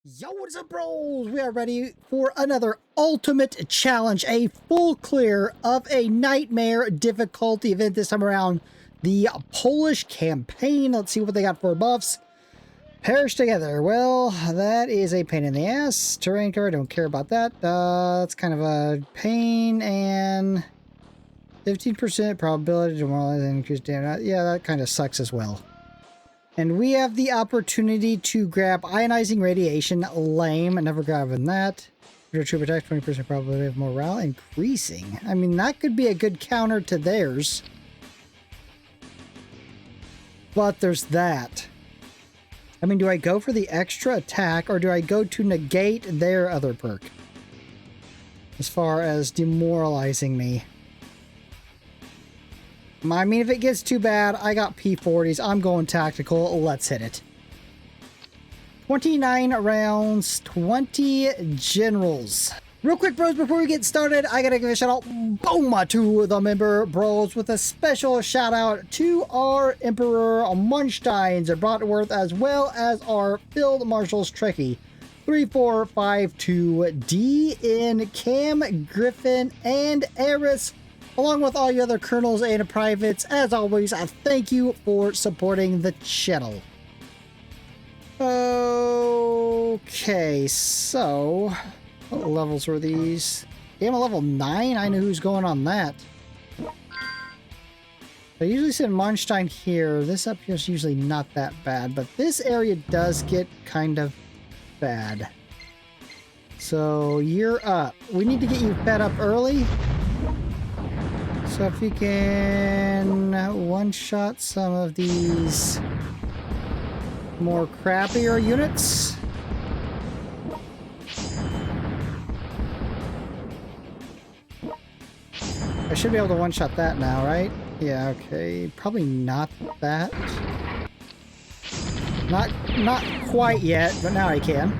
Yo, what's up, bros? We are ready for another ultimate challenge, a full clear of a nightmare difficulty event this time around, the Polish campaign. Let's see what they got for buffs. Perish together. Well, that is a pain in the ass. Terrain cover, don't care about that. That's kind of a pain, and 15% probability to demoralize and increase damage. Yeah, that kind of sucks as well. And we have the opportunity to grab ionizing radiation. Lame. Never grabbing that. Your troop attack, 20% probability of morale increasing. I mean, that could be a good counter to theirs. But there's that. I mean, do I go for the extra attack or do I go to negate their other perk? As far as demoralizing me. I mean, if it gets too bad, I got P40s. I'm going tactical. Let's hit it. 29 rounds, 20 generals. Real quick, bros, before we get started, I gotta give a shout out, boom, to the member bros with a special shout out to our Emperor Munsteins, Bratworth, as well as our Field Marshals Trekkie 3452, DN, Cam, Griffin, and Eris, along with all you other colonels and privates. As always, I thank you for supporting the channel. Okay, so what levels were these? Game of level 9? I know who's going on that. I usually send Monstein here. This up here is usually not that bad, but this area does get kind of bad. So you're up. We need to get you fed up early. So if you can one-shot some of these more crappier units. I should be able to one-shot that now, right? Yeah, okay. Probably not that. Not quite yet, but now I can.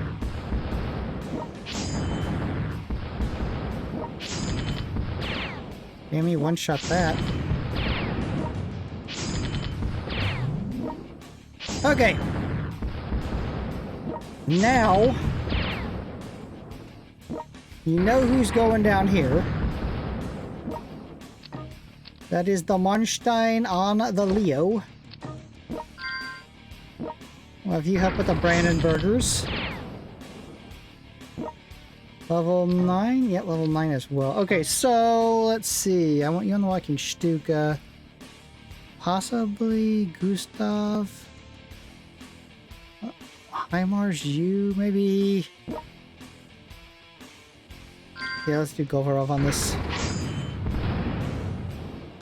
Amy one-shot that. Okay. Now, you know who's going down here. That is the Monstein on the Leo. Well, if you help with the Brandenburgers. Level 9? Yeah, level 9 as well. Okay, so let's see. I want you on the Walking Stuka. Possibly Gustav. Heimar's you, maybe. Yeah, let's do Govarov on this.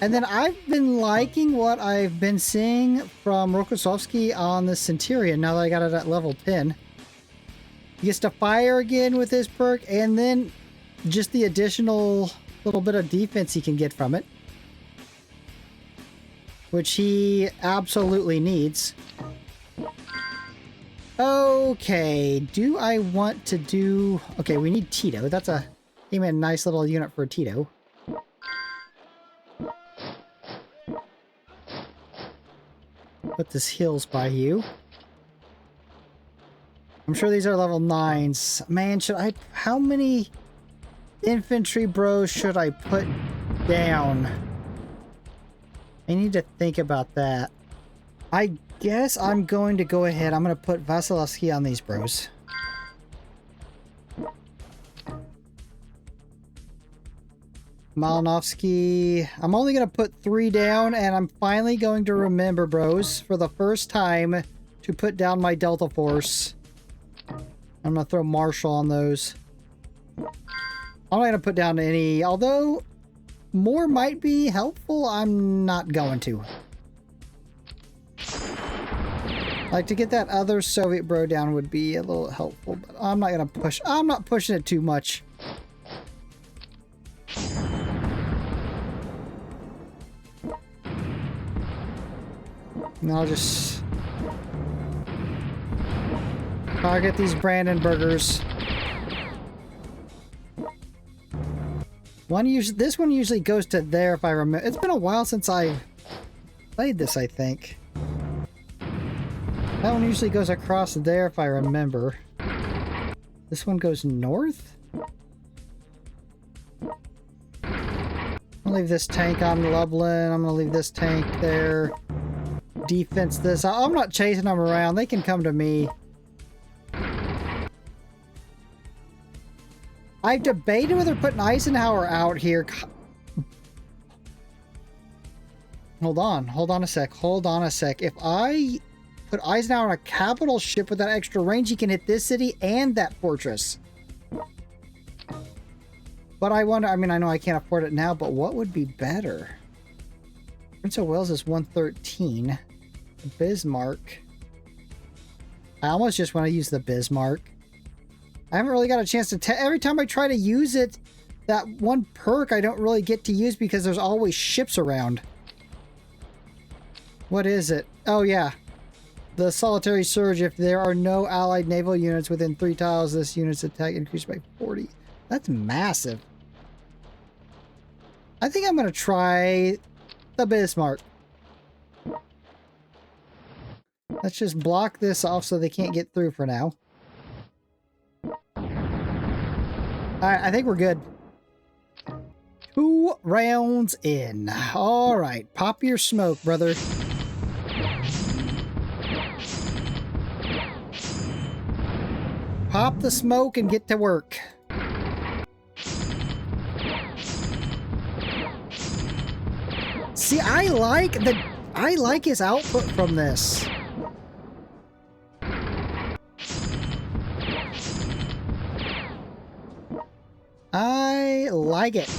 And then I've been liking what I've been seeing from Rokossovsky on the Centurion now that I got it at level 10. He gets to fire again with his perk, and then just the additional little bit of defense he can get from it, which he absolutely needs. Okay, do I want to do... Okay, we need Tito. That's a... He made a nice little unit for Tito. Put this heals by you. I'm sure these are level 9s. Man, should I... How many infantry bros should I put down? I need to think about that. I guess I'm going to go ahead. I'm going to put Vasilevsky on these bros. Malinovsky. I'm only going to put 3 down, and I'm finally going to remember, bros, for the first time to put down my Delta Force. I'm going to throw Marshall on those. I'm not going to put down any, although more might be helpful. I'm not going to. Like, to get that other Soviet bro down would be a little helpful, but I'm not going to push. I'm not pushing it too much. And I'll just target these Brandenburgers. This one usually goes to there if I remember. It's been a while since I played this, I think. That one usually goes across there if I remember. This one goes north? I'll leave this tank on Lublin. I'm gonna leave this tank there. Defense this. I'm not chasing them around. They can come to me. I've debated whether putting Eisenhower out here. Hold on a sec. If I put Eisenhower on a capital ship with that extra range, he can hit this city and that fortress. But I wonder, I mean, I know I can't afford it now, but what would be better? Prince of Wales is 113. Bismarck. I almost just want to use the Bismarck. I haven't really got a chance to every time I try to use it, that one perk I don't really get to use because there's always ships around. What is it? Oh yeah. The solitary surge. If there are no allied naval units within 3 tiles, this unit's attack increased by 40. That's massive. I think I'm going to try the Bismarck. Let's just block this off so they can't get through for now. Alright, I think we're good. 2 rounds in. Alright, pop your smoke, brother. Pop the smoke and get to work. See, I like his output from this. I like it.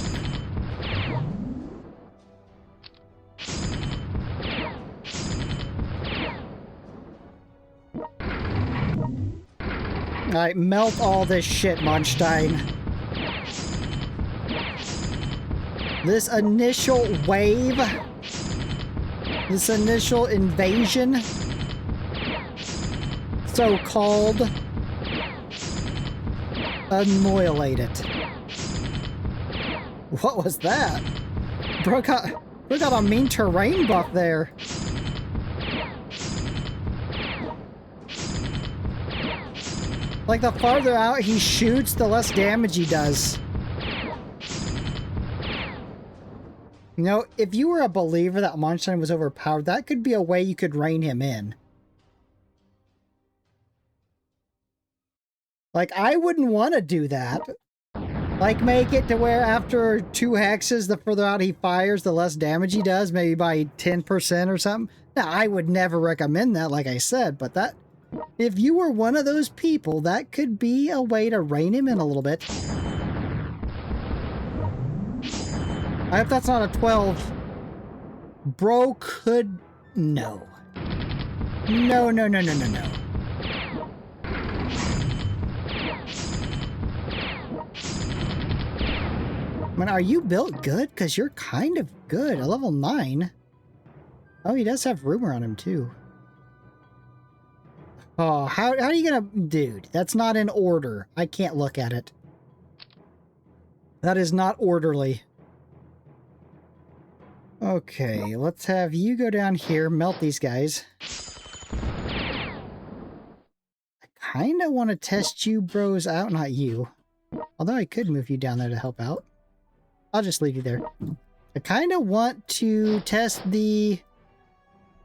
Alright, melt all this shit, Monstein. This initial wave, this initial invasion, so-called, annihilate it. What was that? Bro got a mean terrain buff there. Like, the farther out he shoots, the less damage he does. You know, if you were a believer that Monstein was overpowered, that could be a way you could rein him in. Like, I wouldn't want to do that. Like, make it to where after 2 hexes, the further out he fires, the less damage he does, maybe by 10% or something. Now, I would never recommend that, like I said, but that... if you were one of those people, that could be a way to rein him in a little bit. I hope that's not a 12. Bro could... no. No, no, no, no, no, no. I mean, are you built good? Because you're kind of good. A level 9. Oh, he does have rumor on him, too. Oh, how are you gonna... dude, that's not in order. I can't look at it. That is not orderly. Okay, let's have you go down here, melt these guys. I kind of want to test you bros out, not you. Although I could move you down there to help out. I'll just leave you there. I kind of want to test the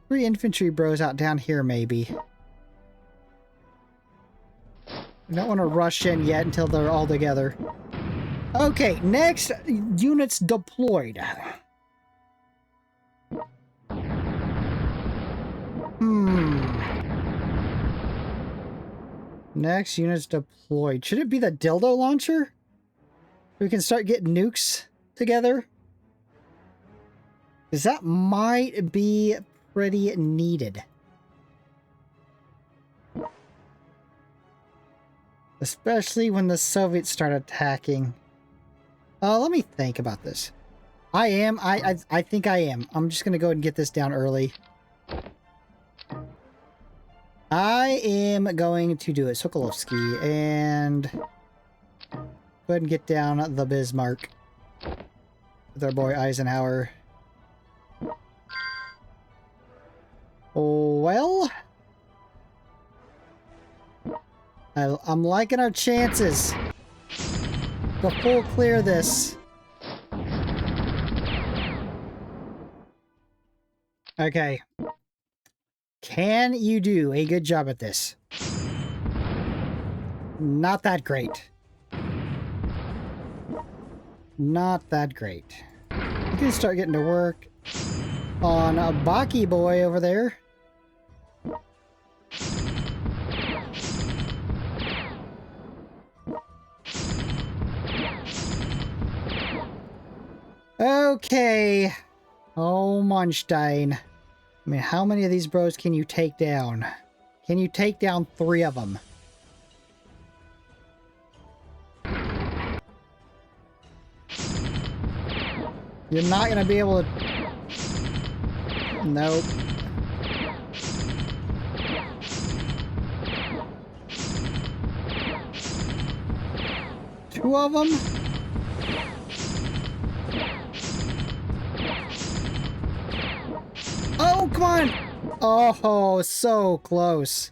3 infantry bros out down here, maybe. I don't want to rush in yet until they're all together. Okay, next, units deployed. Next, units deployed. Should it be the dildo launcher? We can start getting nukes together? Because that might be pretty needed. Especially when the Soviets start attacking. Let me think about this. I think I am. I'm just going to go ahead and get this down early. I am going to do it. Sokolovsky. And go ahead and get down the Bismarck. With our boy Eisenhower. Well... I'm liking our chances to full clear this. Okay. Can you do a good job at this? Not that great. Not that great. You can start getting to work on a Baki boy over there. Okay. Oh, Munstein. I mean, how many of these bros can you take down? Can you take down 3 of them? You're not going to be able to... Nope. Two of them? Oh, come on! Oh, so close.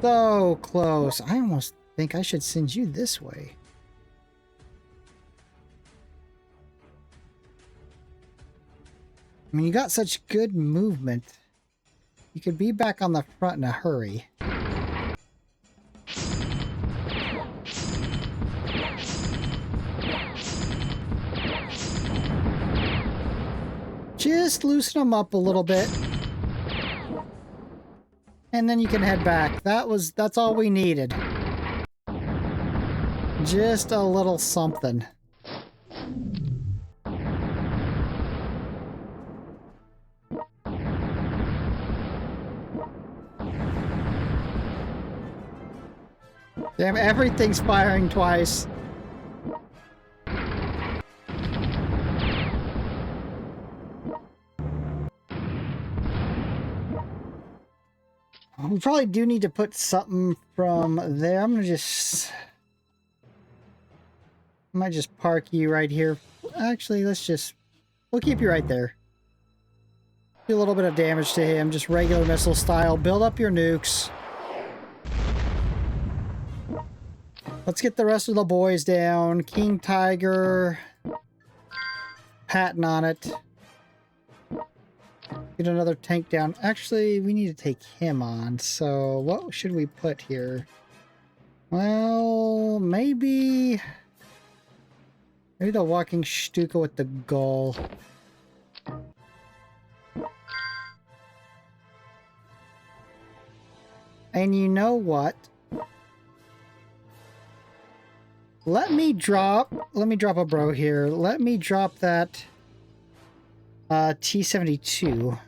So close. I almost think I should send you this way. I mean, you got such good movement. You could be back on the front in a hurry. Just loosen them up a little bit. And then you can head back. That's all we needed. Just a little something. Damn, everything's firing twice. We probably do need to put something from there. I'm gonna just... I might just park you right here. Actually, we'll keep you right there. Do a little bit of damage to him, just regular missile style. Build up your nukes. Let's get the rest of the boys down. King Tiger. Patton on it. Get another tank down. Actually, we need to take him on. So, what should we put here? Well, maybe the walking Stuka with the goal. And you know what? Let me drop a bro here. Let me drop that T-72.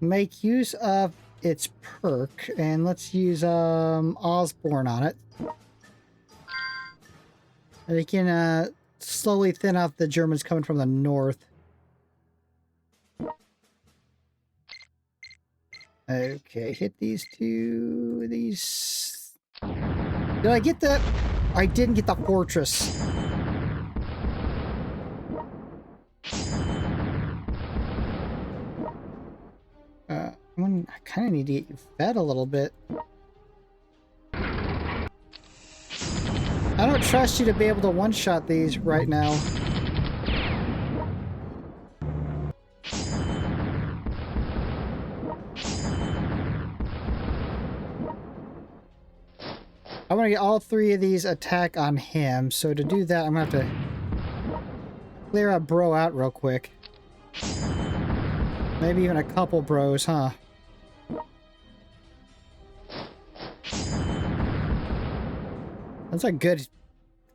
Make use of its perk, and let's use Osborne on it. And they can slowly thin out the Germans coming from the north. Okay, hit these two. Did I get that? I didn't get the fortress. I kind of need to get you fed a little bit. I don't trust you to be able to one-shot these right now. I want to get all 3 of these attack on him, so to do that, I'm going to have to clear a bro out real quick. Maybe even a couple bros, huh? That's a good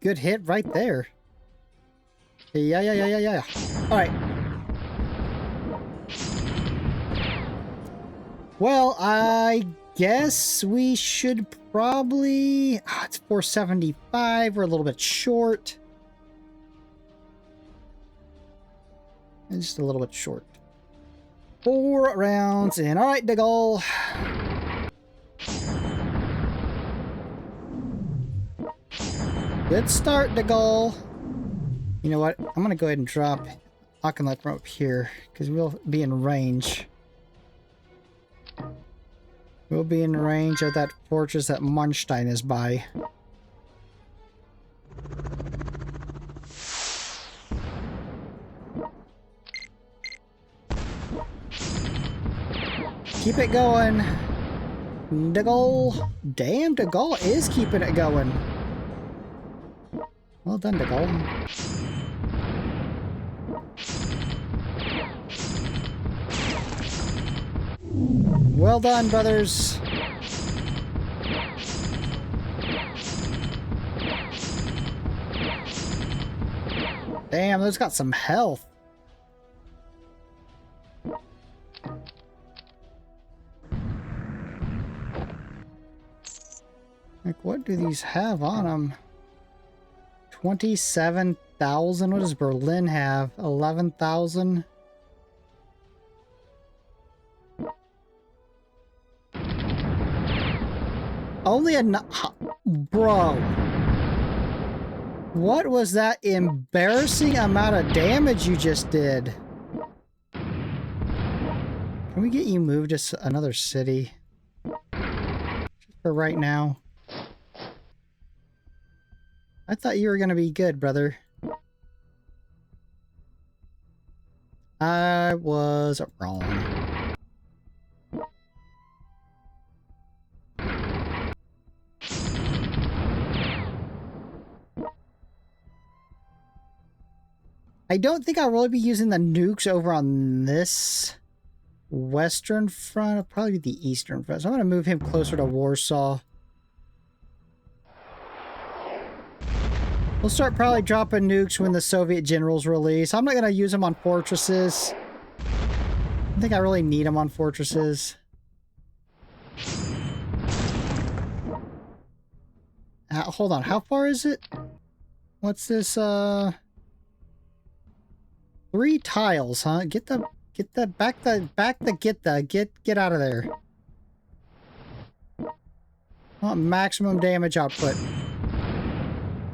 hit right there. Yeah. Alright. Well, I guess we should probably... it's 475. We're a little bit short. And just a little bit short. 4 rounds in. Alright, De Gaulle. Good start, De Gaulle. You know what? I'm going to go ahead and drop Auchinleck from up here, because we'll be in range. We'll be in range of that fortress that Munstein is by. Keep it going. De Gaulle. Damn, De Gaulle is keeping it going. Well done, De Gaulle. Well done, brothers. Damn, those got some health. Like, what do these have on them? 27,000? What does Berlin have? 11,000? Only a... Bro. What was that embarrassing amount of damage you just did? Can we get you moved to another city? Just for right now. I thought you were gonna be good, brother. I was wrong. I don't think I'll really be using the nukes over on this western front. It'll probably be the eastern front. So I'm going to move him closer to Warsaw. We'll start probably dropping nukes when the Soviet generals release. I'm not going to use them on fortresses. I don't think I really need them on fortresses. Hold on. How far is it? What's this? 3 tiles, huh? Get out of there. Oh, maximum damage output.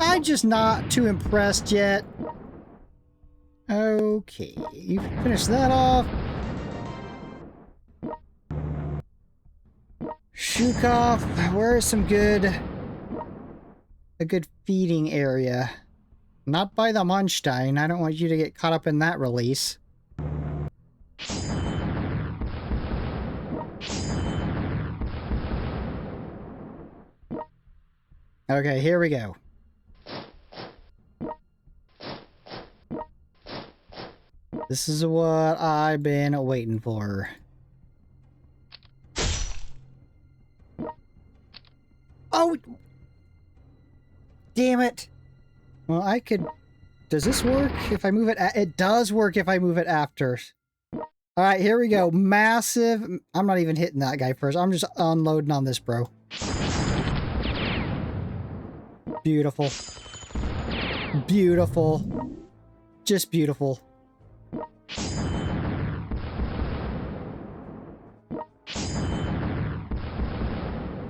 I'm just not too impressed yet. Okay, you finish that off. Shukov, where is a good feeding area? Not by the Munstein. I don't want you to get caught up in that release. Okay, here we go. This is what I've been waiting for. Oh! Damn it! Well, I could... Does this work if I move it? It does work if I move it after. Alright, here we go. Massive... I'm not even hitting that guy first. I'm just unloading on this, bro. Beautiful. Beautiful. Just beautiful.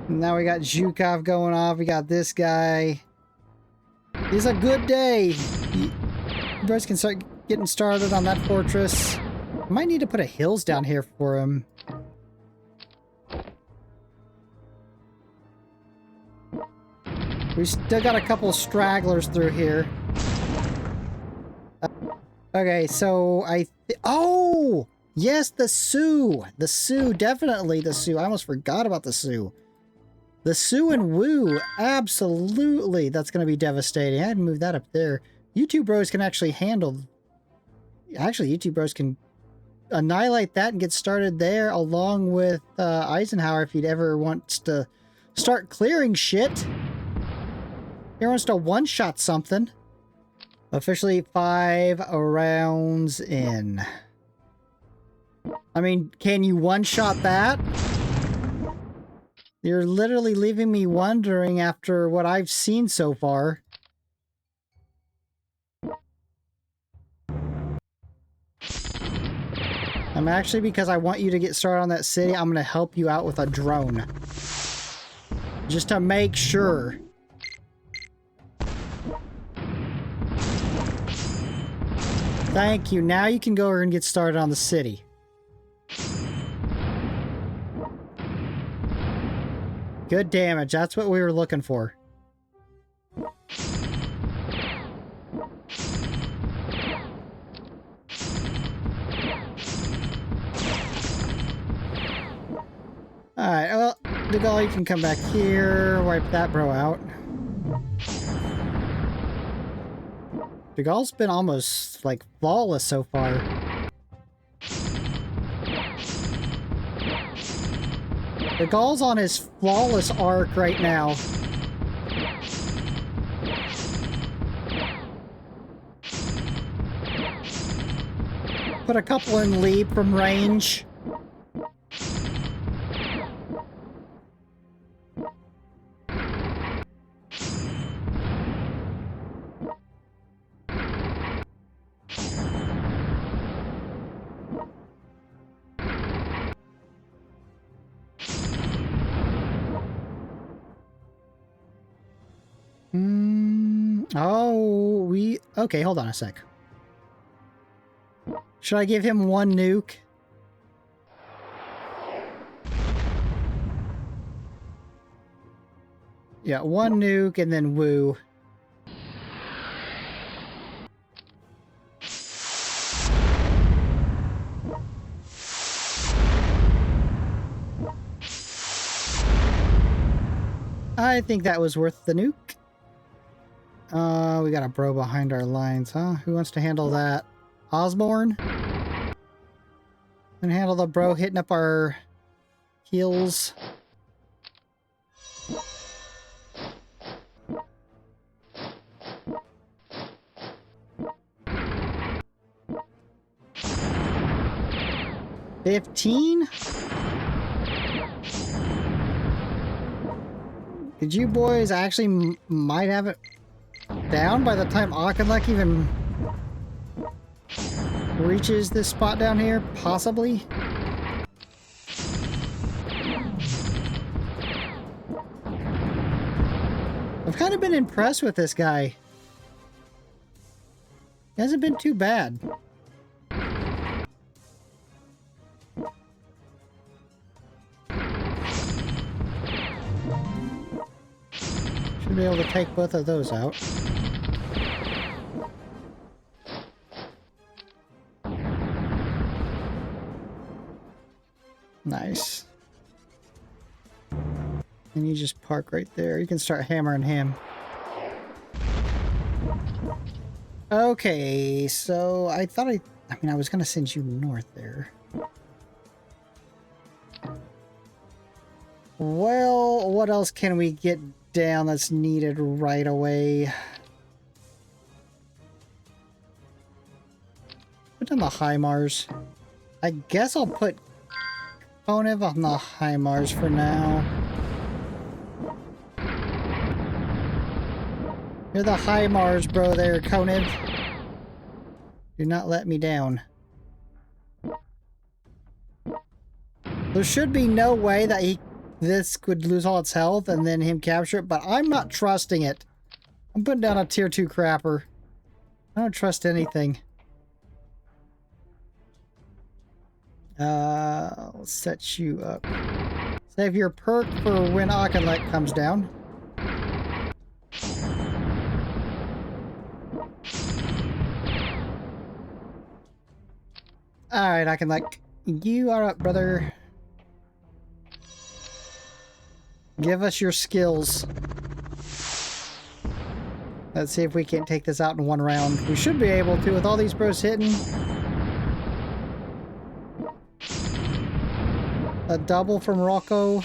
Now we got Zhukov going off. We got this guy. It's a good day. You guys can start getting started on that fortress. I might need to put a hills down here for him. We still got a couple stragglers through here. Okay, so oh! Yes, the Sioux! The Sioux, definitely the Sioux. I almost forgot about the Sioux. The Sioux and Wu, absolutely. That's going to be devastating. I had to move that up there. YouTube Bros can actually handle... Actually, YouTube Bros can annihilate that and get started there, along with Eisenhower, if he'd ever wants to start clearing shit. He wants to one-shot something. Officially 5 rounds in. I mean, can you one-shot that? You're literally leaving me wondering after what I've seen so far. I'm actually, because I want you to get started on that city, I'm going to help you out with a drone. Just to make sure. Thank you. Now you can go over and get started on the city. Good damage. That's what we were looking for. Alright, well, Degal, you can come back here, wipe that bro out. Degal's been almost, like, flawless so far. Degal's on his flawless arc right now. Put a couple in lead from range. Okay, hold on a sec. Should I give him one nuke? Yeah, one nuke and then woo. I think that was worth the nuke. We got a bro behind our lines, huh? Who wants to handle that? Osborne? And handle the bro hitting up our heels. $15? Did you boys actually might have it down by the time Auchinleck even reaches this spot down here? Possibly? I've kind of been impressed with this guy. He hasn't been too bad. Should be able to take both of those out. Nice. And you just park right there. You can start hammering him. Okay, so I thought I mean, I was gonna send you north there. Well, what else can we get down that's needed right away? Put down the HIMARS. I guess I'll put Konev on the HIMARS for now. You're the HIMARS, bro there, Konev. Do not let me down. There should be no way that this could lose all its health and then him capture it, but I'm not trusting it. I'm putting down a tier 2 crapper. I don't trust anything. I'll set you up. Save your perk for when Auchinleck comes down. Alright, Auchinleck. You are up, brother. Give us your skills. Let's see if we can't take this out in one round. We should be able to with all these bros hitting. A double from Rocco.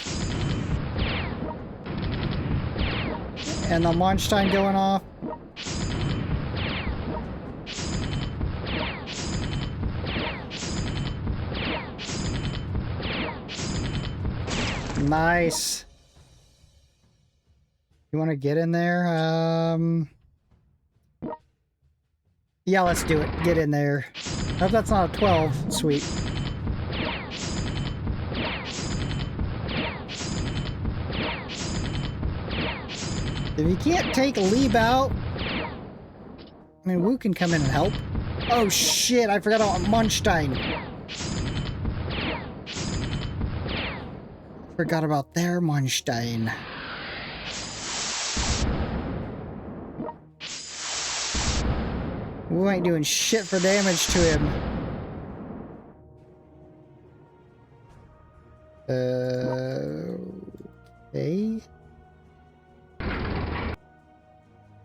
And the Monstein going off. Nice. You want to get in there? Yeah, let's do it. Get in there. I hope that's not a 12. Sweet. If you can't take Lieb out, I mean, Wu can come in and help. Oh shit, I forgot about Monstein. Forgot about their Monstein. We ain't doing shit for damage to him. Okay.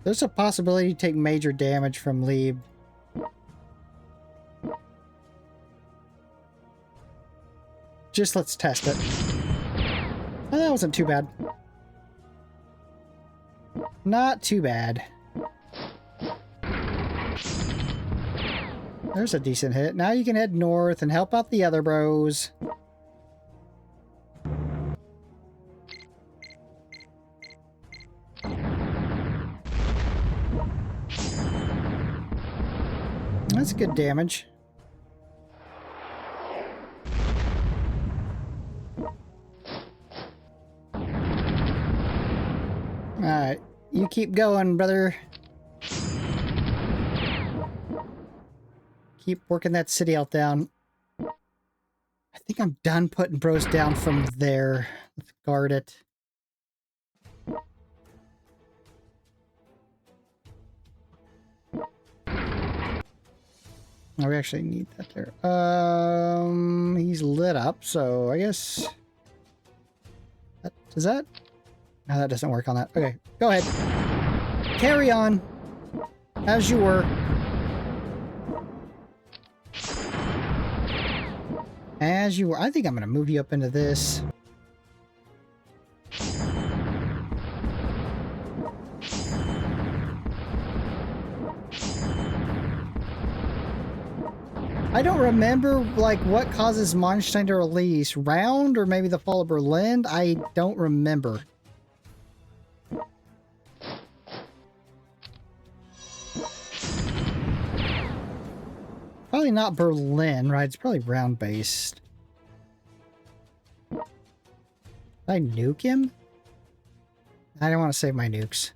There's a possibility to take major damage from Lieb. Just let's test it. Oh, that wasn't too bad. Not too bad. There's a decent hit. Now you can head north and help out the other bros. That's good damage. Alright, you keep going, brother. Keep working that city out down. I think I'm done putting bros down from there. Let's guard it. No, we actually need that there. He's lit up, so I guess... Does that? No, that doesn't work on that. Okay, go ahead. Carry on. As you were. As you were. I think I'm going to move you up into this. I don't remember, like, what causes Monstein to release. Round or maybe the Fall of Berlin? I don't remember. Probably not Berlin, right? It's probably round-based. Did I nuke him? I don't want to save my nukes.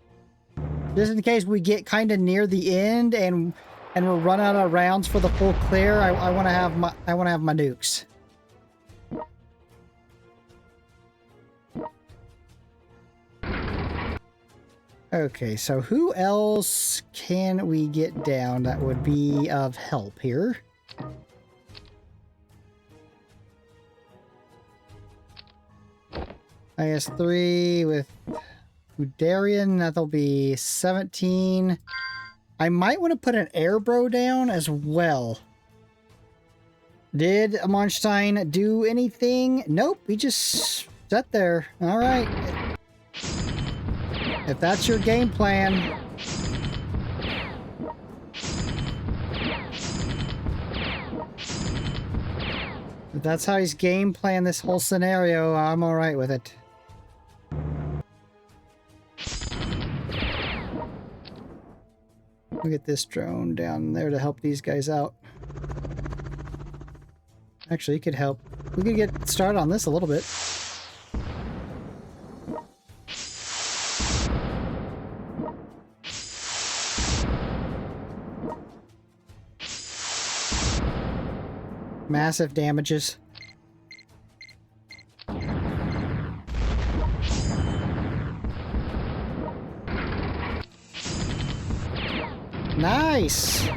Just in case we get kind of near the end and we're running out of rounds for the full clear, I want to have my nukes. Okay, so who else can we get down that would be of help here? IS-3 with Guderian, that'll be 17. I might want to put an air bro down as well. Did Monstein do anything? Nope, he just sat there. Alright. If that's your game plan. If that's how he's game plan this whole scenario, I'm alright with it. We'll get this drone down there to help these guys out. Actually, it could help. We could get started on this a little bit. Massive damages. Nice!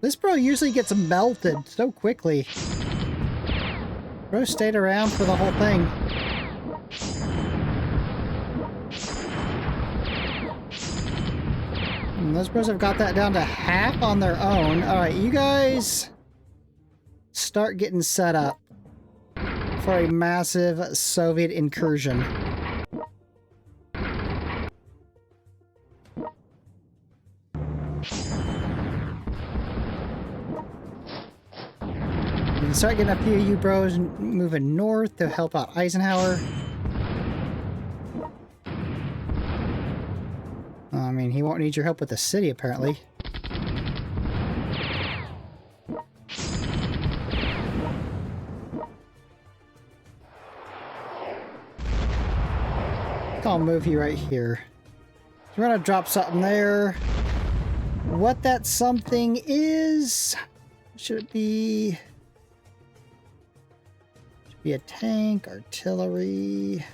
This bro usually gets melted so quickly. Bro stayed around for the whole thing. And those bros have got that down to half on their own. Alright, you guys start getting set up for a massive Soviet incursion. We can start getting a few of you bros moving north to help out Eisenhower. I mean, he won't need your help with the city, apparently. I'll move you right here. We're gonna drop something there. What that something is... Should it be Be a tank, artillery.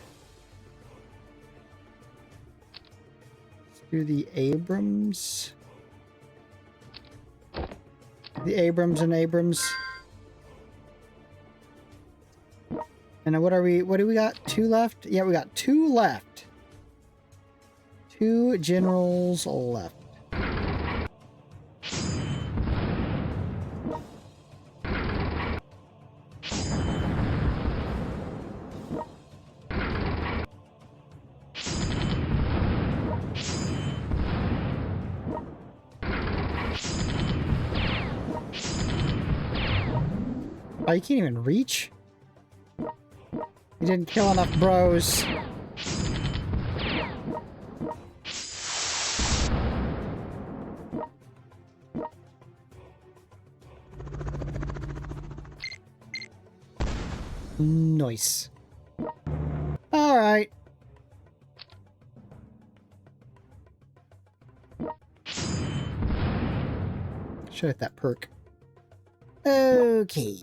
Let's do the Abrams. The Abrams and Abrams. And what do we got? 2 left? Yeah, we got 2 left. 2 generals left. Oh, you can't even reach? You didn't kill enough bros. Nice. Alright. Should hit that perk. Okay.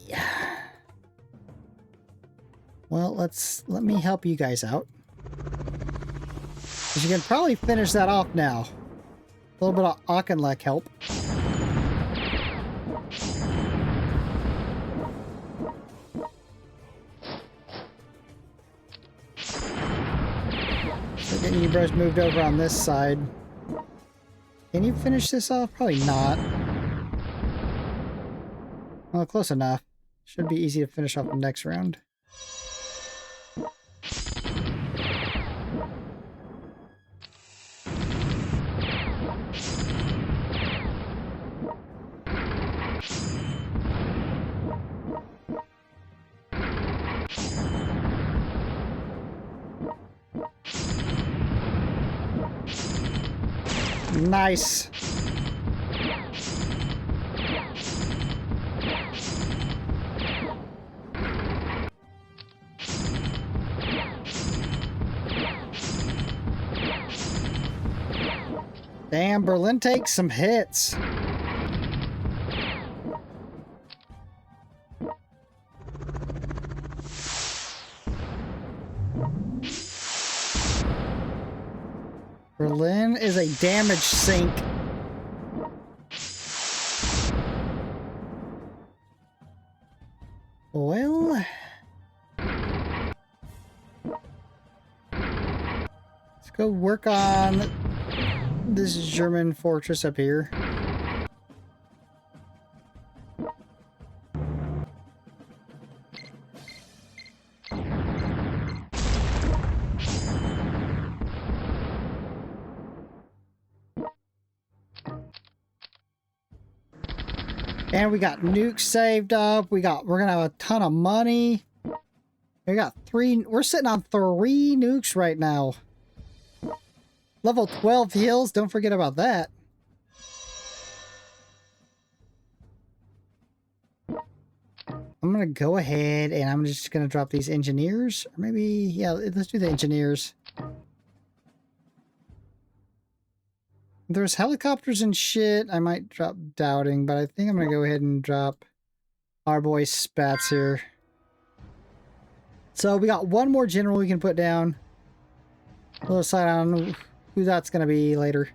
Well, let me help you guys out. 'Cause you can probably finish that off now. A little bit of Auchinleck help. So getting you bros moved over on this side. Can you finish this off? Probably not. Well, close enough. Should be easy to finish off the next round. Nice. Damn, Berlin takes some hits. Berlin is a damage sink. Well, let's go work on this German fortress up here. And we got nukes saved up. We're gonna have a ton of money. We're sitting on 3 nukes right now. Level 12 heals, don't forget about that. I'm gonna go ahead and I'm just gonna drop these engineers. Or maybe, yeah, let's do the engineers. There's helicopters and shit. I might drop doubting, but I think I'm gonna go ahead and drop our boy Spats here. So we got 1 more general we can put down. We'll decide on who that's gonna be later.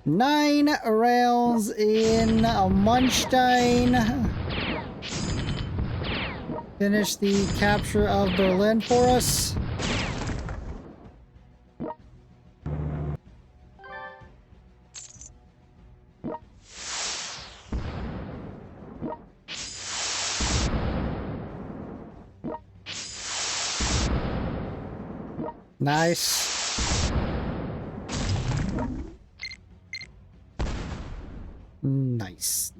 9 rounds in Munstein. Finish the capture of Berlin for us. Nice. Nice.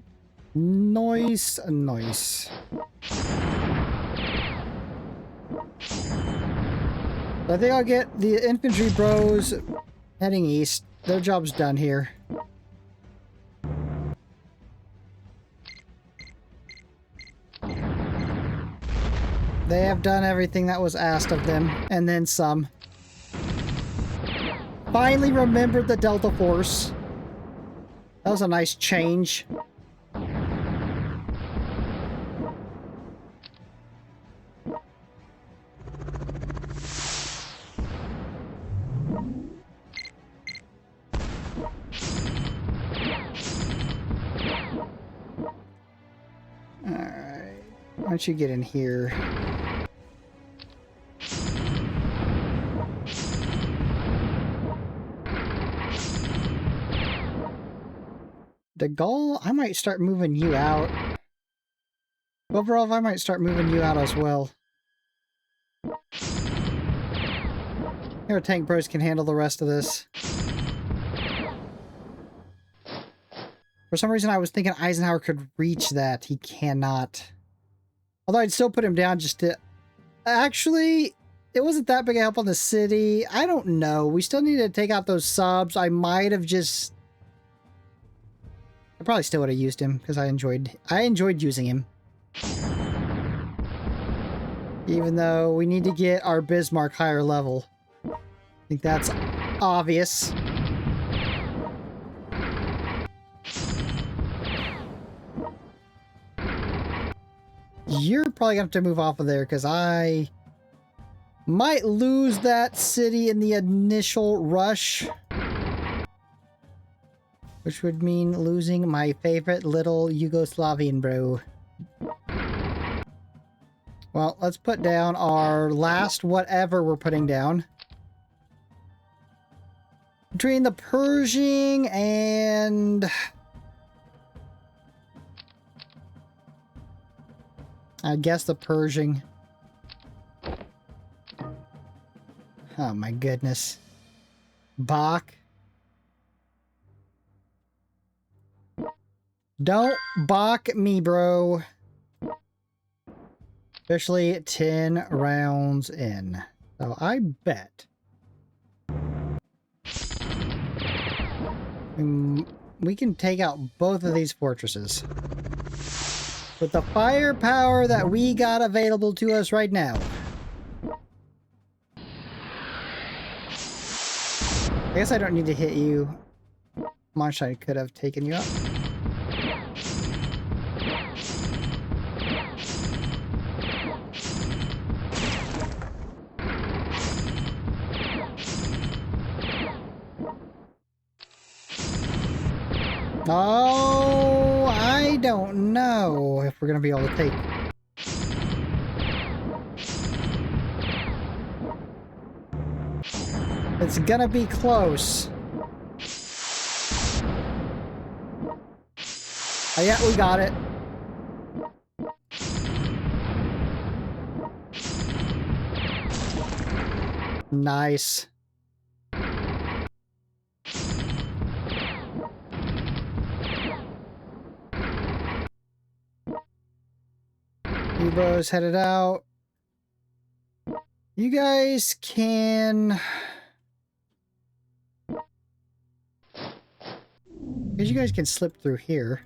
Nice. Nice. I think I'll get the infantry bros heading east. Their job's done here. They have done everything that was asked of them, and then some. Finally remembered the Delta Force. That was a nice change. don't you get in here? De Gaulle, I might start moving you out. Overall, I might start moving you out as well. Here, Tank Bros can handle the rest of this. For some reason, I was thinking Eisenhower could reach that. He cannot. Although I'd still put him down just to... Actually, it wasn't that big a help on the city. I don't know. We still need to take out those subs. I might have just... I probably still would have used him because I enjoyed using him. Even though we need to get our Bismarck higher level. I think that's obvious. You're probably going to have to move off of there because I might lose that city in the initial rush. Which would mean losing my favorite little Yugoslavian bro. Well, let's put down our last whatever we're putting down. Between the Pershing and... I guess the Pershing. Oh my goodness. Bach. Don't balk me, bro. Officially 10 rounds in. So I bet. We can take out both of these fortresses. With the firepower that we got available to us right now. I guess I don't need to hit you. Monstein could have taken you out. Oh, I don't know if we're going to be able to take. It's going to be close. Oh, yeah, we got it. Nice. You bros headed out. You guys can... You guys can slip through here.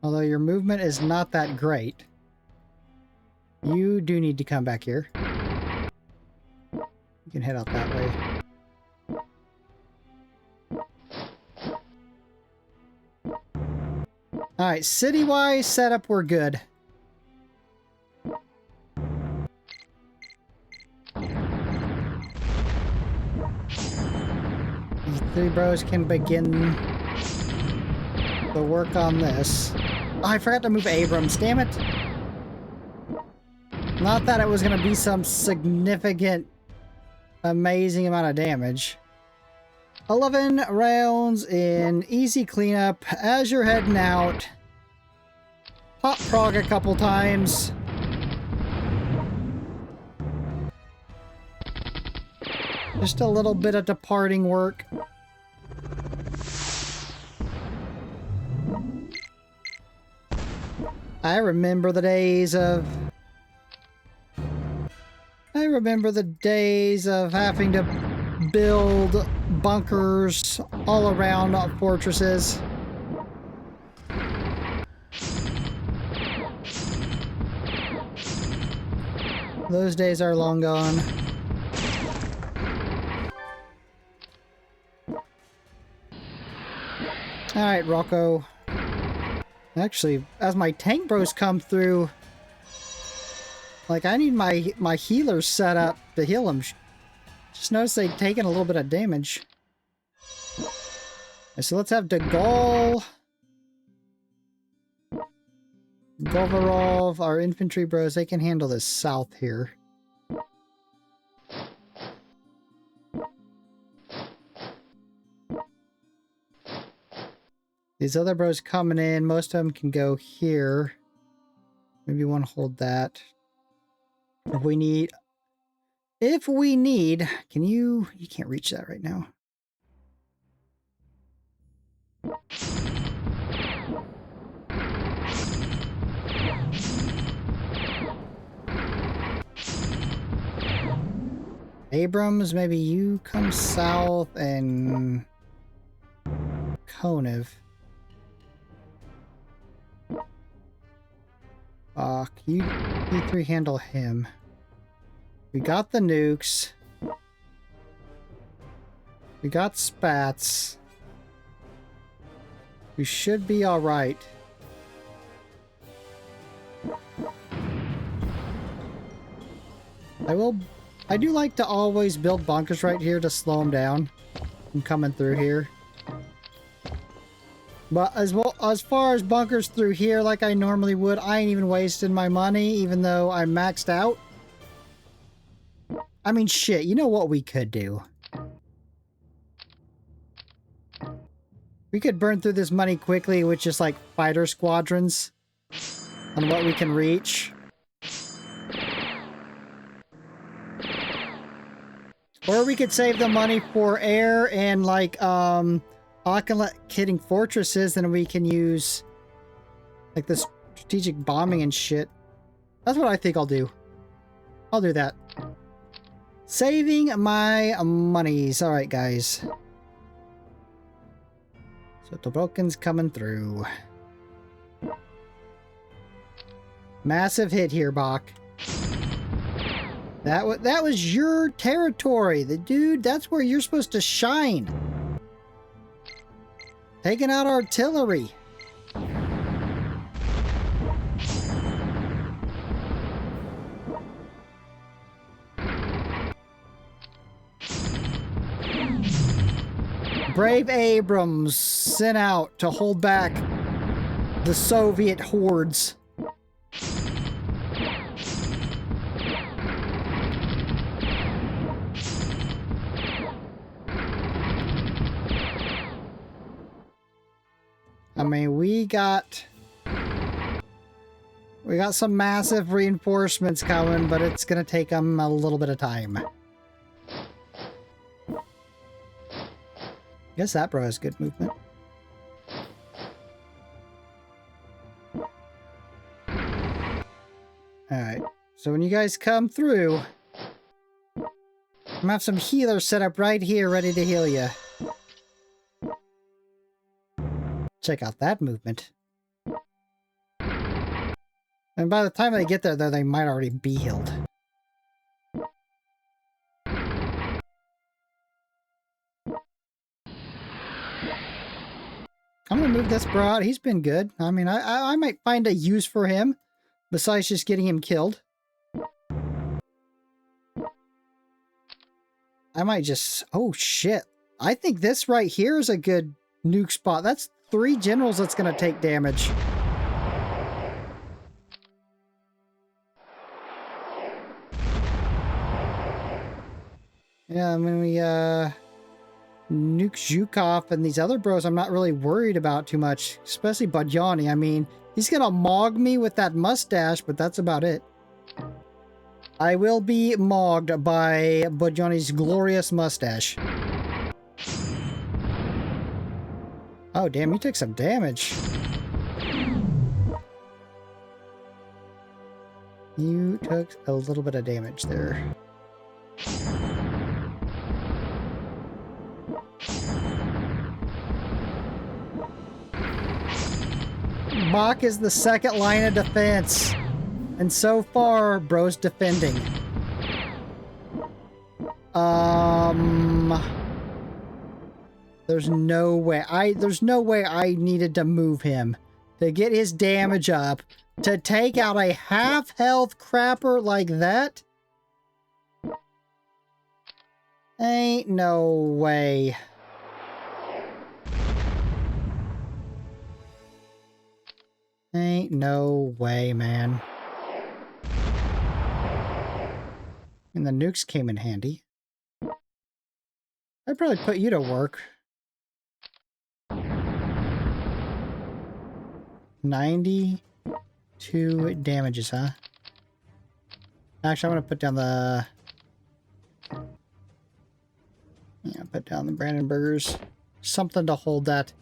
Although your movement is not that great. You do need to come back here. You can head out that way. Alright, city-wise setup, we're good. These three bros can begin the work on this. Oh, I forgot to move Abrams, damn it. Not that it was going to be some significant, amazing amount of damage. 11 rounds in easy cleanup as you're heading out. Pop Prague a couple times. Just a little bit of departing work. I remember the days of having to build bunkers all around fortresses. Those days are long gone. Alright, Rocco. Actually, as my tank bros come through, like, I need my healers set up to heal them. Just noticed they've taken a little bit of damage. So let's have De Gaulle Govarov, our infantry bros, they can handle this south here. These other bros coming in, most of them can go here. Maybe you want to hold that. If we need, can you can't reach that right now. Abrams, maybe you come south and Konev. You three handle him. We got the nukes. We got spats. We should be alright. I do like to always build bunkers right here to slow them down from coming through here. But as far as bunkers through here like I normally would, I ain't even wasting my money even though I'm maxed out. I mean, shit, you know what we could do? We could burn through this money quickly with just like fighter squadrons on what we can reach. Or we could save the money for air and like hitting fortresses, and we can use like the strategic bombing and shit. That's what I think I'll do. I'll do that. Saving my monies. Alright, guys. So Tobrokin's coming through. Massive hit here, Bach. That was your territory. Dude, that's where you're supposed to shine. Taking out artillery. Brave Abrams sent out to hold back the Soviet hordes. I mean, we got some massive reinforcements coming, but it's gonna take them a little bit of time. Guess that bro has good movement. Alright, so when you guys come through, I'm gonna have some healers set up right here ready to heal you. Check out that movement. And by the time they get there, though, they might already be healed. I'm gonna move this bro out. He's been good. I mean, I might find a use for him, besides just getting him killed. I might just... Oh, shit. I think this right here is a good nuke spot. That's 3 generals that's gonna take damage. Yeah, I mean, we, nuke Zhukov and these other bros I'm not really worried about too much. Especially Budjani. I mean, he's gonna mog me with that mustache, but that's about it. I will be mogged by Budjani's glorious mustache. Oh, damn, you took some damage. You took a little bit of damage there. Bach is the second line of defense. And so far, bro's defending. There's no way I needed to move him to get his damage up to take out a half-health crapper like that. Ain't no way. Ain't no way, man. And the nukes came in handy. I'd probably put you to work. 92 damages, huh? Actually, I'm gonna put down the... Yeah, put down the Brandenburgers. Something to hold that.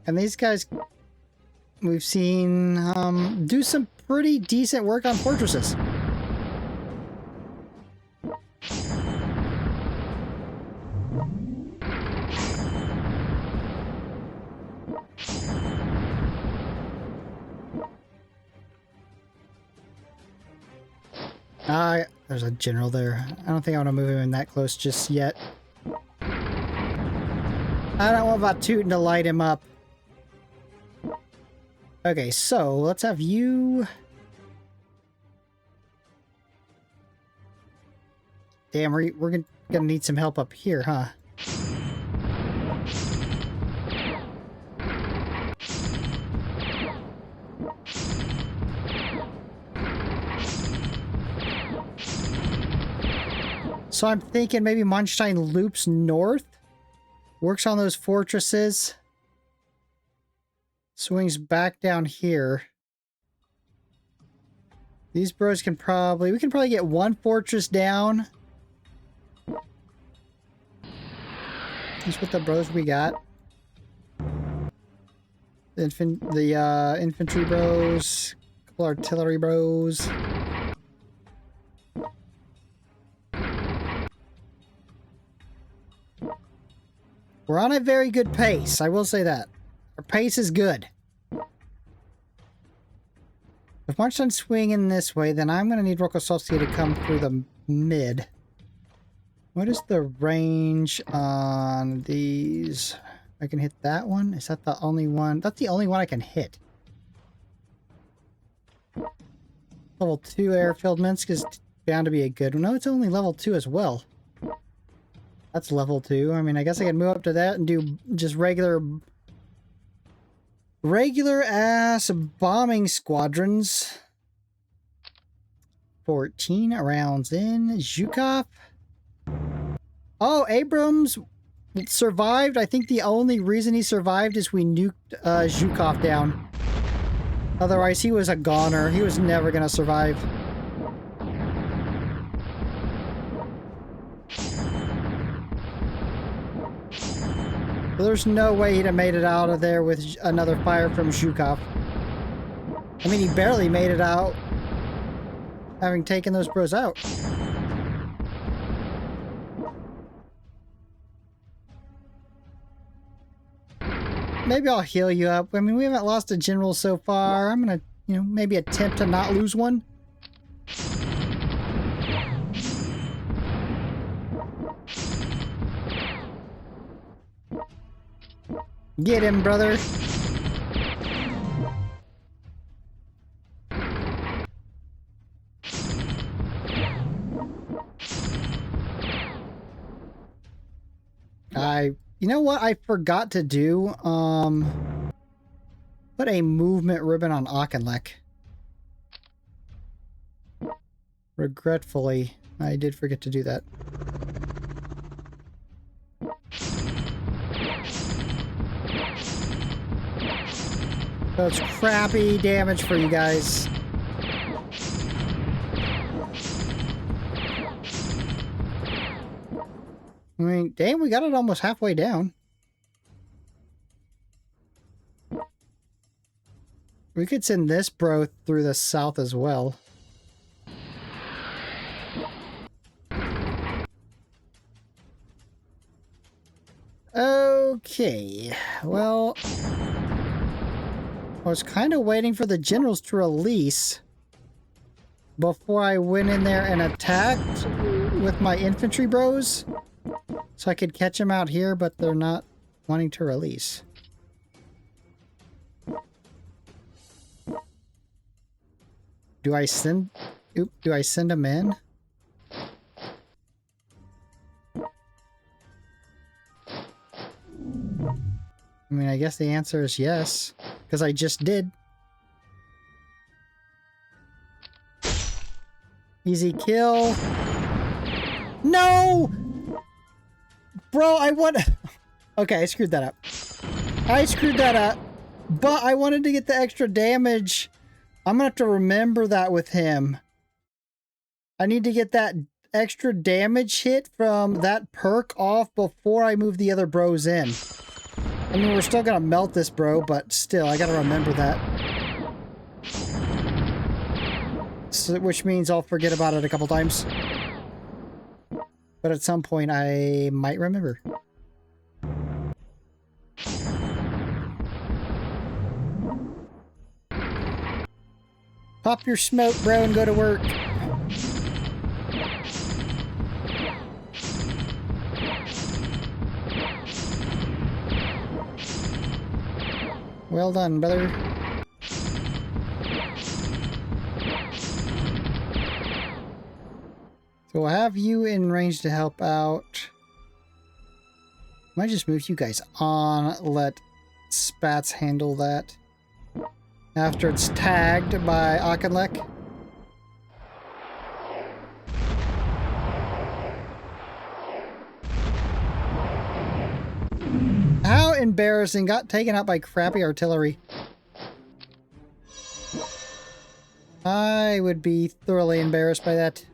And these guys, we've seen do some pretty decent work on fortresses. There's a general there. I don't think I want to move him in that close just yet. I don't want Vatuten to light him up. Okay, so let's have you... Damn, we're gonna need some help up here, huh? So I'm thinking maybe Manstein loops north, works on those fortresses, swings back down here. These bros can probably... We can probably get one fortress down. Just with the bros we got. The infantry bros, a couple artillery bros. We're on a very good pace, I will say that. Our pace is good. If Marchstein's swinging this way, then I'm going to need Rokossovsky to come through the mid. What is the range on these? I can hit that one? Is that the only one? That's the only one I can hit. Level 2 airfield Minsk is bound to be a good one. No, it's only level 2 as well. That's level 2. I mean, I guess I can move up to that and do just regular ass bombing squadrons. 14 rounds in. Zhukov. Oh, Abrams survived. I think the only reason he survived is we nuked Zhukov down. Otherwise, he was a goner. He was never going to survive. There's no way he'd have made it out of there with another fire from Zhukov. I mean, he barely made it out, having taken those bros out. Maybe I'll heal you up. I mean, we haven't lost a general so far. I'm gonna, you know, maybe attempt to not lose one. Get him, brother. You know what I forgot to do? Put a movement ribbon on Auchinleck. Regretfully, I did forget to do that. That's crappy damage for you guys. I mean, damn, we got it almost halfway down. We could send this bro through the south as well. Okay, well... I was kind of waiting for the generals to release before I went in there and attacked with my infantry bros. So I could catch them out here, but they're not wanting to release. Do I send... Oop, do I send them in? I mean, I guess the answer is yes, because I just did. Easy kill. No! Bro, I want... Okay, I screwed that up. I screwed that up. But I wanted to get the extra damage. I'm gonna have to remember that with him. I need to get that extra damage hit from that perk off before I move the other bros in. I mean, we're still gonna melt this bro, but still, I gotta remember that. So, which means I'll forget about it a couple times. But at some point, I might remember. Pop your smoke, bro, and go to work. Well done, brother. So we'll have you in range to help out. Might just move you guys on. Let Spats handle that. After it's tagged by Auchinleck. How embarrassing. Got taken out by crappy artillery. I would be thoroughly embarrassed by that.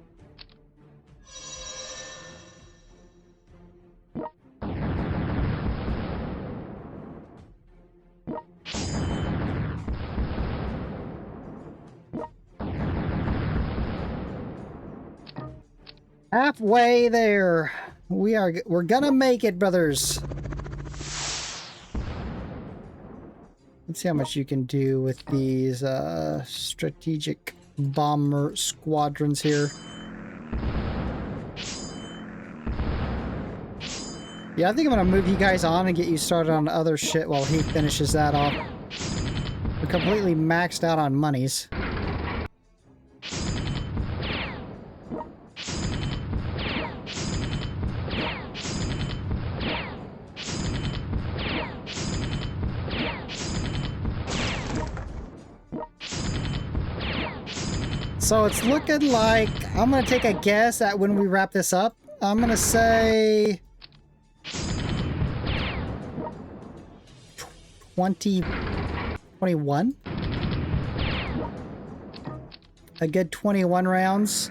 Halfway there. We're gonna make it, brothers. Let's see how much you can do with these strategic bomber squadrons here. Yeah, I think I'm gonna move you guys on and get you started on other shit while he finishes that off. We're completely maxed out on monies. So it's looking like, I'm going to take a guess at when we wrap this up. I'm going to say 21? A good 21 rounds.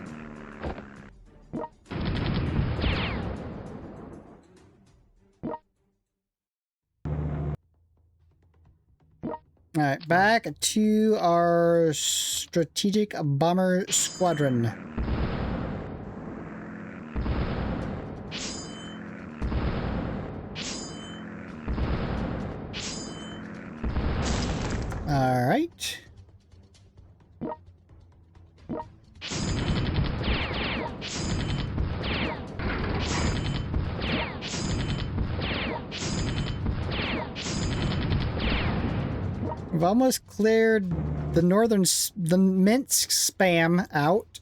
Alright, back to our strategic bomber squadron. Alright. We've almost cleared the Minsk spam out.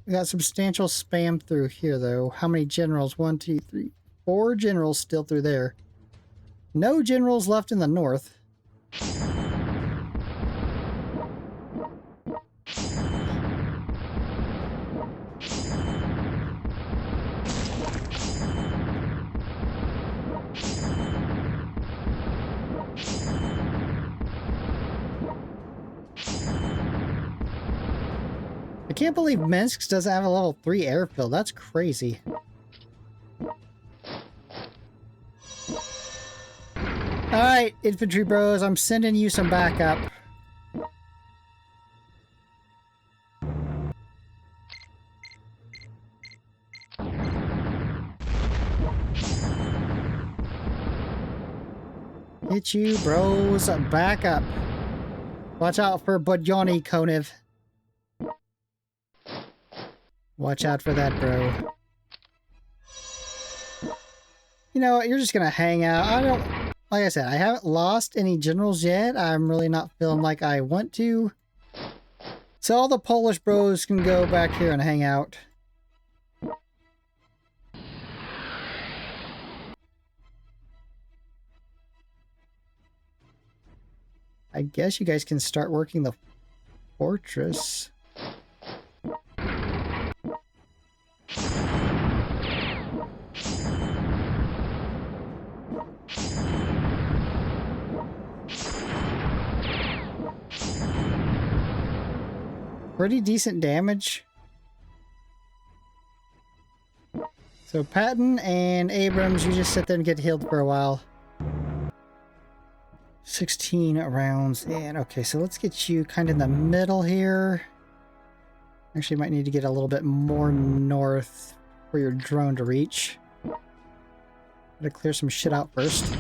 We got substantial spam through here, though. How many generals? 1, 2, 3, 4 generals still through there. No generals left in the north. I can't believe Minsk doesn't have a level 3 airfield. That's crazy. Alright, infantry bros, I'm sending you some backup. Get you bros backup. Watch out for Bodjoni Konev. Watch out for that, bro. You know what? You're just gonna hang out. Like I said, I haven't lost any generals yet. I'm really not feeling like I want to. So all the Polish bros can go back here and hang out. I guess you guys can start working the fortress. Pretty decent damage. So Patton and Abrams, you just sit there and get healed for a while. 16 rounds in. Okay, so let's get you kind of in the middle here. Actually, might need to get a little bit more north for your drone to reach. Gotta clear some shit out first.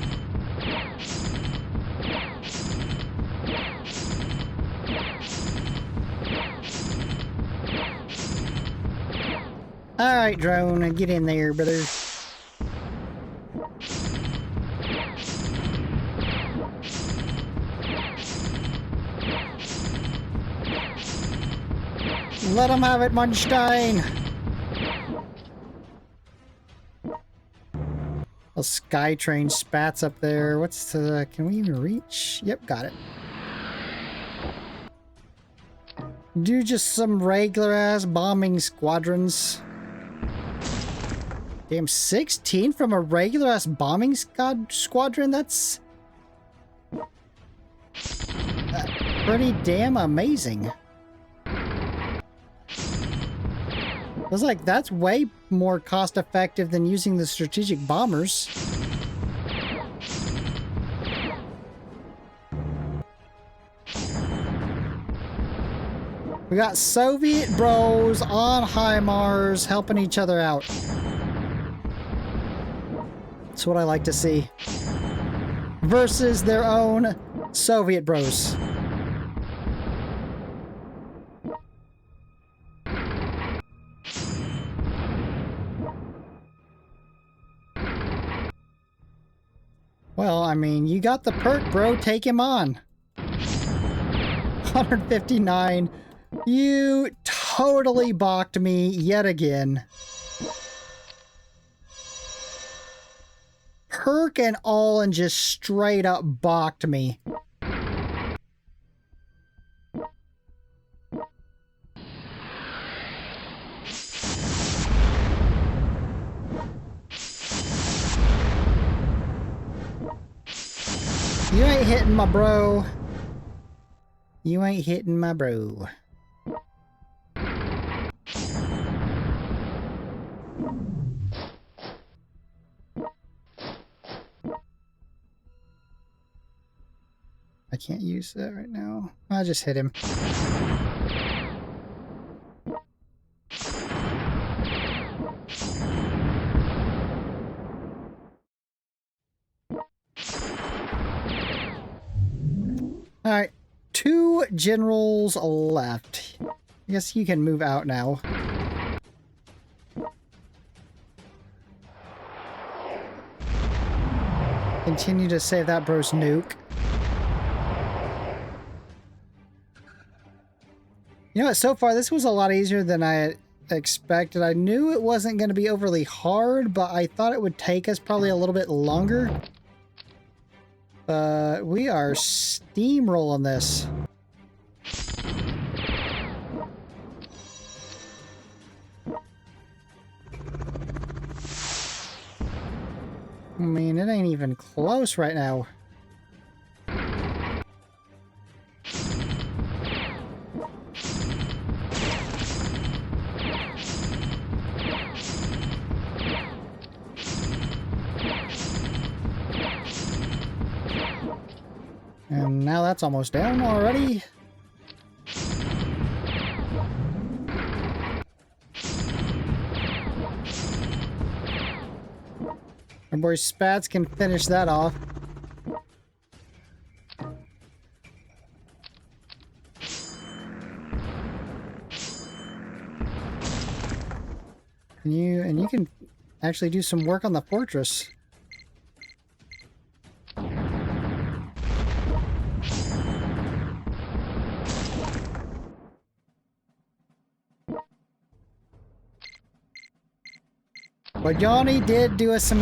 Alright, drone, get in there, brother. Let him have it, Munstein! A Skytrain spats up there. What's the... Can we even reach? Yep, got it. Do just some regular-ass bombing squadrons. Damn, 16 from a regular-ass bombing squadron? That's... pretty damn amazing. I was like, that's way more cost-effective than using the strategic bombers. We got Soviet bros on HIMARS helping each other out. That's what I like to see. Versus their own Soviet bros. Well, I mean, you got the perk, bro. Take him on. 159. You totally balked me yet again. Perk and all, and just straight up balked me. You ain't hitting my bro. You ain't hitting my bro. I can't use that right now. I'll just hit him. Alright, 2 generals left. I guess you can move out now. Continue to save that bro's nuke. You know what, so far this was a lot easier than I expected. I knew it wasn't going to be overly hard, but I thought it would take us probably a little bit longer. But we are steamrolling this. I mean, it ain't even close right now. And now that's almost down already. Our boy Spats can finish that off. And you can actually do some work on the fortress. But Yanni did do us a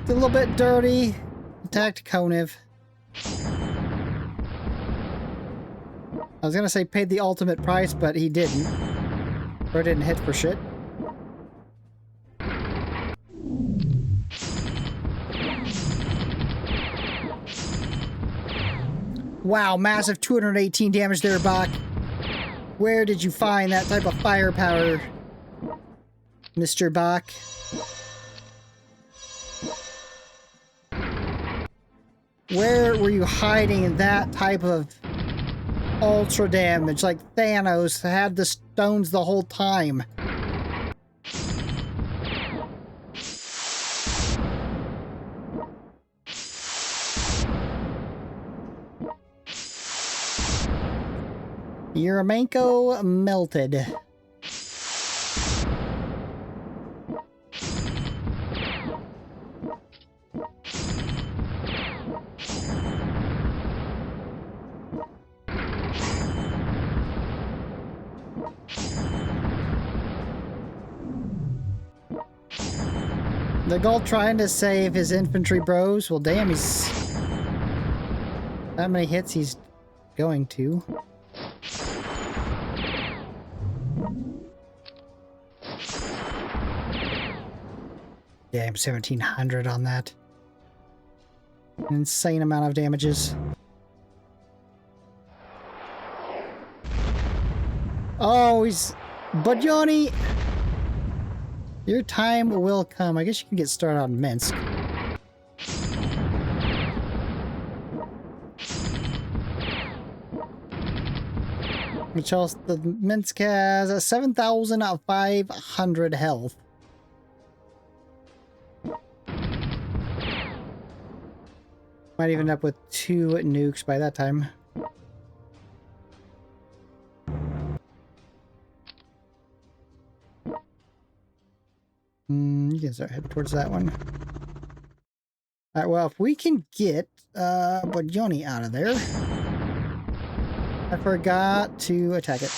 little bit dirty. Attacked Konev. I was gonna say paid the ultimate price, but he didn't. Or didn't hit for shit. Wow, massive 218 damage there, Bach. Where did you find that type of firepower, Mr. Bach? Where were you hiding that type of ultra damage? Like Thanos had the stones the whole time. Yuramenko melted. The Gault trying to save his infantry bros. Well, damn, he's... That many hits he's going to. Damn, 1,700 on that. An insane amount of damages. Oh, he's... But Yoni... Your time will come. I guess you can get started on Minsk. Which else? The Minsk has 7,500 health. Might even end up with 2 nukes by that time. You can start heading towards that one. Alright, well, if we can get Bojoni out of there. I forgot to attack it.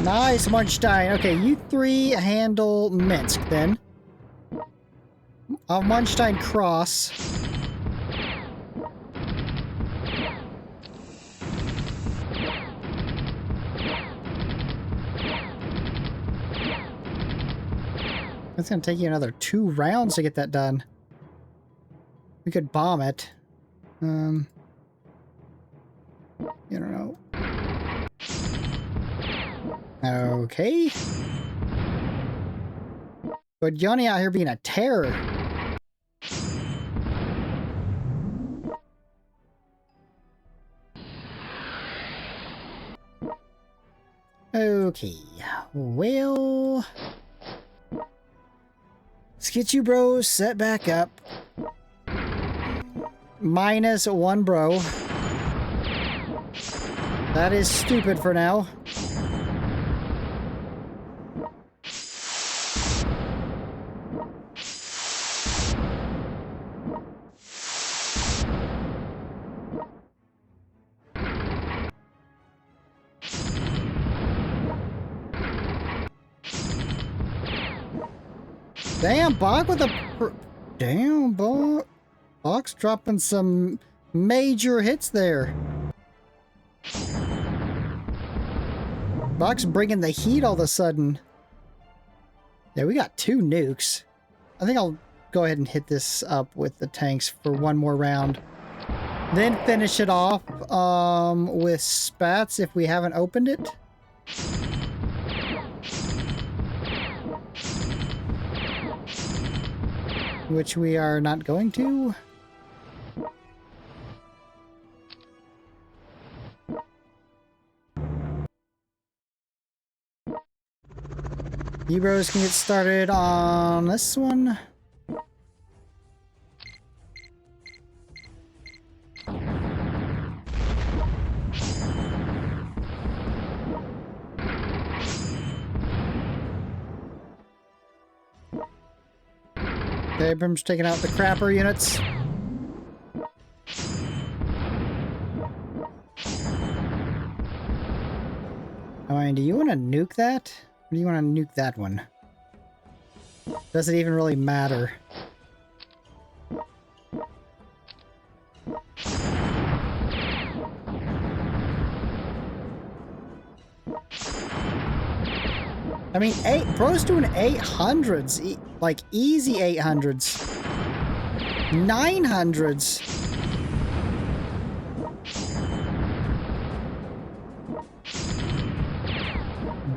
Nice, Munstein. Okay, you 3 handle Minsk, then. I'll Munstein cross. It's gonna take you another 2 rounds to get that done. We could bomb it. You don't know. Okay. But Johnny out here being a terror. Okay. Well... Let's get you bros set back up. -1 bro. That is stupid for now. Damn, Bach with a... Damn, Bach's dropping some major hits there. Bach's bringing the heat all of a sudden. Yeah, we got 2 nukes. I think I'll go ahead and hit this up with the tanks for 1 more round. Then finish it off with spats if we haven't opened it. Which we are not going to. You bros can get started on this one. Abrams taking out the crapper units. 190. Do you want to nuke that? Or do you want to nuke that one? Does it even really matter? I mean, bro's doing 800s, like easy 800s, 900s.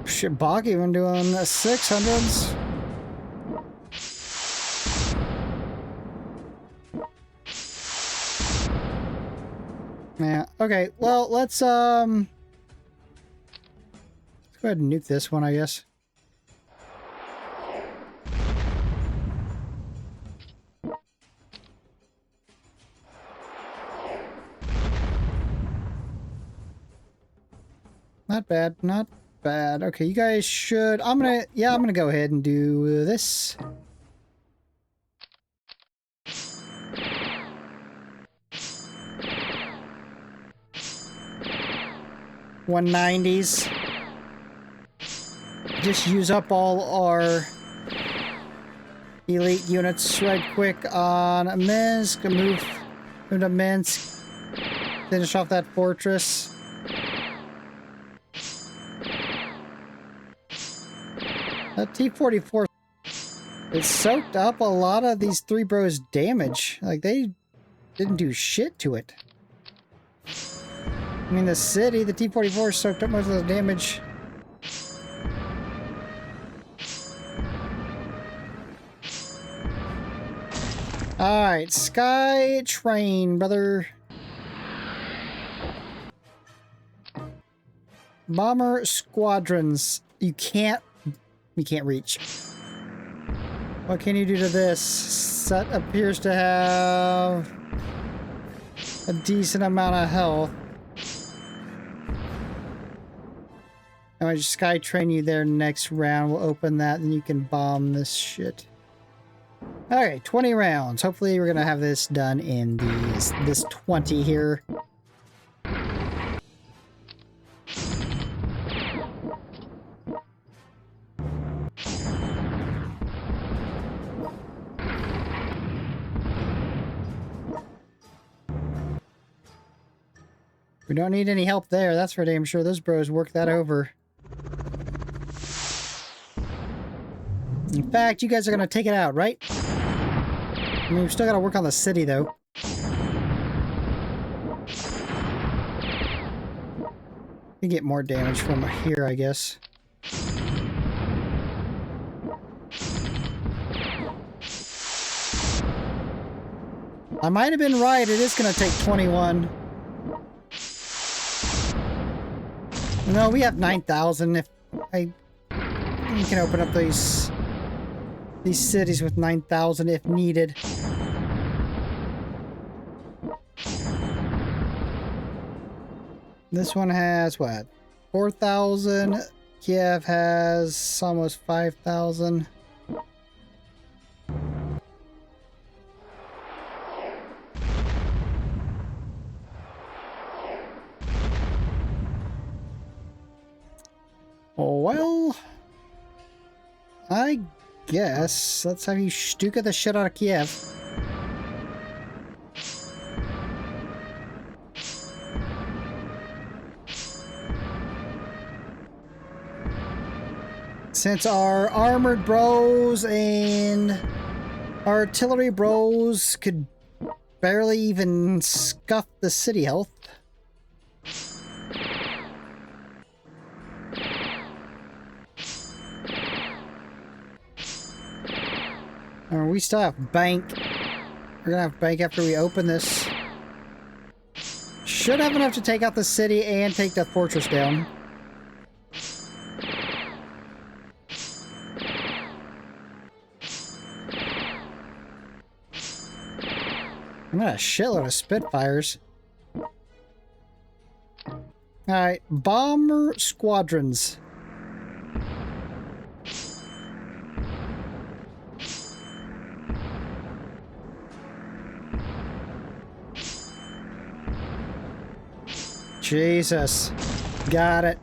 Shit, Bach even doing 600s. Yeah. Okay. Well, let's go ahead and nuke this one, I guess. Not bad, not bad. Okay, you guys should... I'm gonna go ahead and do this. $190s. Just use up all our elite units right quick on Minsk. Move to Minsk. Finish off that fortress. That T-44, it soaked up a lot of these three bros' damage. Like, they didn't do shit to it. I mean, the city, the T-44 soaked up most of the damage. Alright, Sky Train, brother. Bomber squadrons. You can't reach. What can you do to this? That appears to have a decent amount of health. I'm gonna just Sky Train you there next round. We'll open that, and you can bomb this shit. Okay, 20 rounds. Hopefully we're gonna have this done in this 20 here. We don't need any help there, that's for damn sure. Those bros worked that over. In fact, you guys are gonna take it out, right? I mean, we've still gotta work on the city, though. You get more damage from here, I guess. I might have been right, it is gonna take 21. No, we have 9,000. If we can open up these cities with 9,000 if needed. This one has what? 4,000. Kiev has almost 5,000. Well, I guess let's have you stuka the shit out of Kiev. Since our armored bros and artillery bros could barely even scuff the city health. We still have bank. We're gonna have bank after we open this. Should have enough to take out the city and take the fortress down. I'm got a shitload of Spitfires. Alright, bomber squadrons. Jesus. Got it.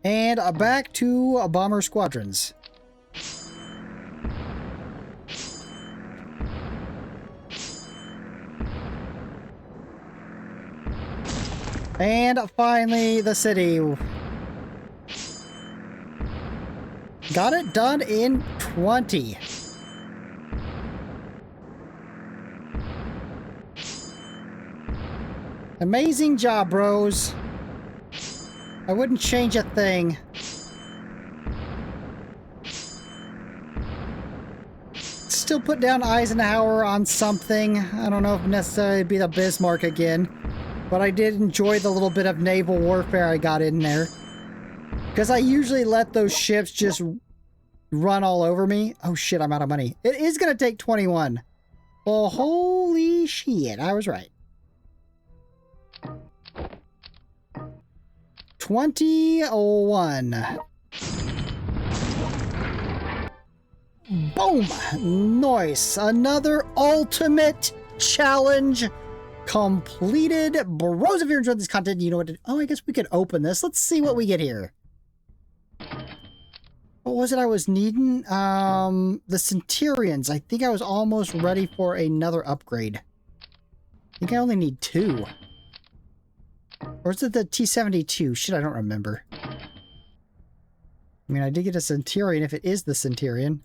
And back to bomber squadrons. And finally, the city. Got it done in 20. Amazing job, bros. I wouldn't change a thing. Still put down Eisenhower on something. I don't know if necessarily it'd be the Bismarck again. But I did enjoy the little bit of naval warfare I got in there. Because I usually let those ships just run all over me. Oh shit, I'm out of money. It is going to take 21. Well, holy shit, I was right. 21. Boom! Nice. Another ultimate challenge completed. Bros, if you're enjoying this content, you know what to do. Oh, I guess we could open this. Let's see what we get here. What was it I was needing? The Centurions. I think I was almost ready for another upgrade. I think I only need 2. Or is it the T-72? Shit, I don't remember. I mean, I did get a Centurion if it is the Centurion.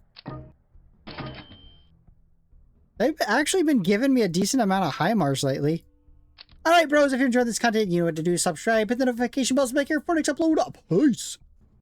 They've actually been giving me a decent amount of HIMARS lately. Alright, bros, if you enjoyed this content, you know what to do. Subscribe, hit the notification bell to make your next upload up. Peace!